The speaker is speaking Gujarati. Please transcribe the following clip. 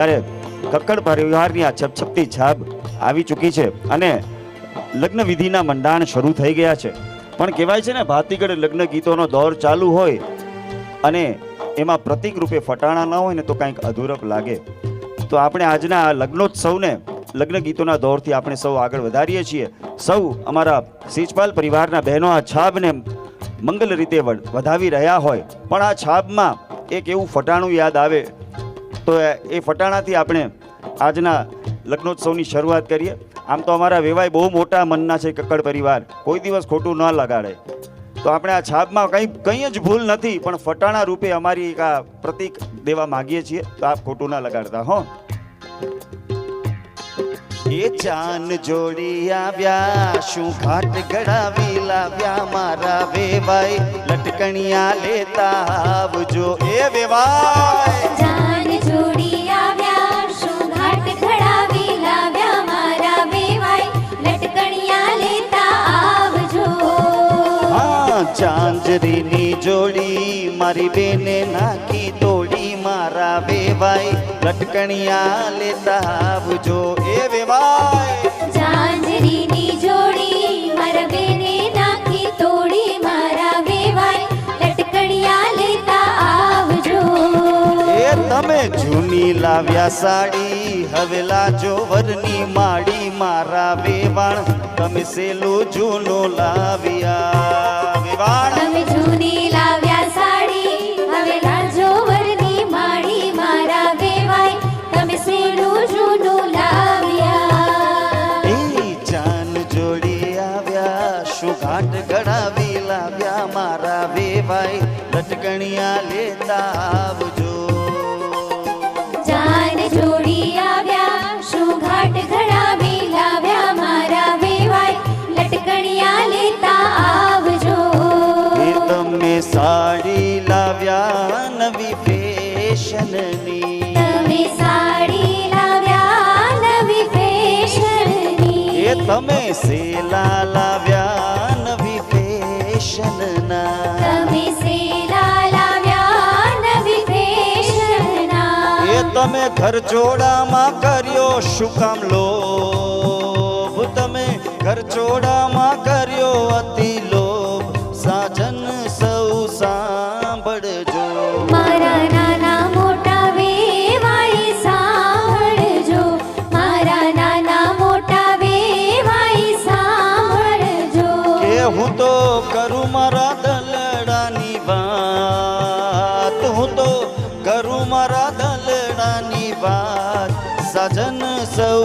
ત્યારે કક્કડ પરિવારની આ છપછપતી છાપ આવી ચૂકી છે અને લગ્ન વિધિના મંડાણ શરૂ થઈ ગયા છે. પણ કહેવાય છે ને, ભાતીગળ લગ્ન ગીતોનો દોર ચાલુ હોય અને એમાં પ્રતિક રૂપે ફટાણા ન હોય ને તો કંઈક અધૂરપ લાગે. તો આપણે આજના આ લગ્નોત્સવને લગ્ન ગીતોના દોરથી આપણે સૌ આગળ વધારીએ છીએ. સૌ અમારા સેજપાલ પરિવારના બહેનો આ છાબને મંગલ રીતે વધાવી રહ્યા હોય, પણ આ છાબમાં એક એવું ફટાણું યાદ આવે તો એ ફટાણાથી આપણે આજના લગ્નોત્સવની શરૂઆત કરીએ. આમ તો અમારા વેવાય બહુ મોટા મનના છે કક્કડ પરિવાર, કોઈ દિવસ ખોટું ન લગાડે. તો આપણે આ છાબમાં કંઈ જ ભૂલ નથી, પણ ફટાણા રૂપે અમારી એક આ પ્રતીક દેવા માગીએ છીએ. તો આપ ખોટું ના લગાડતા હો. એ ચાન જોડી આવ્યા, શું ઘાટ ગળાવી લાવ્યા, મારા વેવાય લટકણિયા લેતા આવજો. એ વેવાય ચાન જોડી આવ્યા, શું ઘાટ ગળાવી લાવ્યા, મારા વેવાય લટકણિયા લેતા આવજો. હા, ચાંદરીની જોડી મારી બેને નાખી તોડી, મારા વેવાય લટકણિયા લેતા આવજો. એ વેવાય ચાંદરીની જોડી મારા બેને નાખી તોડી, મારા વેવાય લટકણિયા લેતા આવજો. એ તમે જૂની લાવ્યા સાડી, હવે લાજો વરની માડી, મારા વેવાણ તમે સેલું જૂનું લાવ્યા. વેવાણ તમે જૂની લાવ્યા સાડી, હવે લાજો વરની માડી, મારા વેવાય તમે સેલું જૂનું લાવ્યા. એ ચાન જોડી આવ્યા, શું ઘાટ ગળાવી લાવ્યા, મારા વેવાય લટકણિયા લેતા આવજો. ચાન જોડી આવ્યા, શું ઘાટ ઘડાવી લાવ્યા, મારા વેવાય લટકણિયા લેતા આવજો. એ તમે સાડી લાવ્યા નવી ફેશનની, તમે સાડી લાવ્યા નવી ફેશનની, એ તમે સેલા લાવ્યા નવી ફેશનના, તમે સેલા લાવ્યા નવી ફેશનના, એ તમે ઘર જોડામાં કર્યો શું કામ લોભ, તમે ઘર જોડામાં કર્યો અતિ લોભ, સાજન સૌ સાંભળજો. મારા નાના મોટા વેવાય સાંભળજો, મારા નાના મોટા વેવાય સાંભળજો. કે હું તો કરું મારા દલડાની વાત, હું તો કરું મારા દલડાની વાત, સાજન સૌ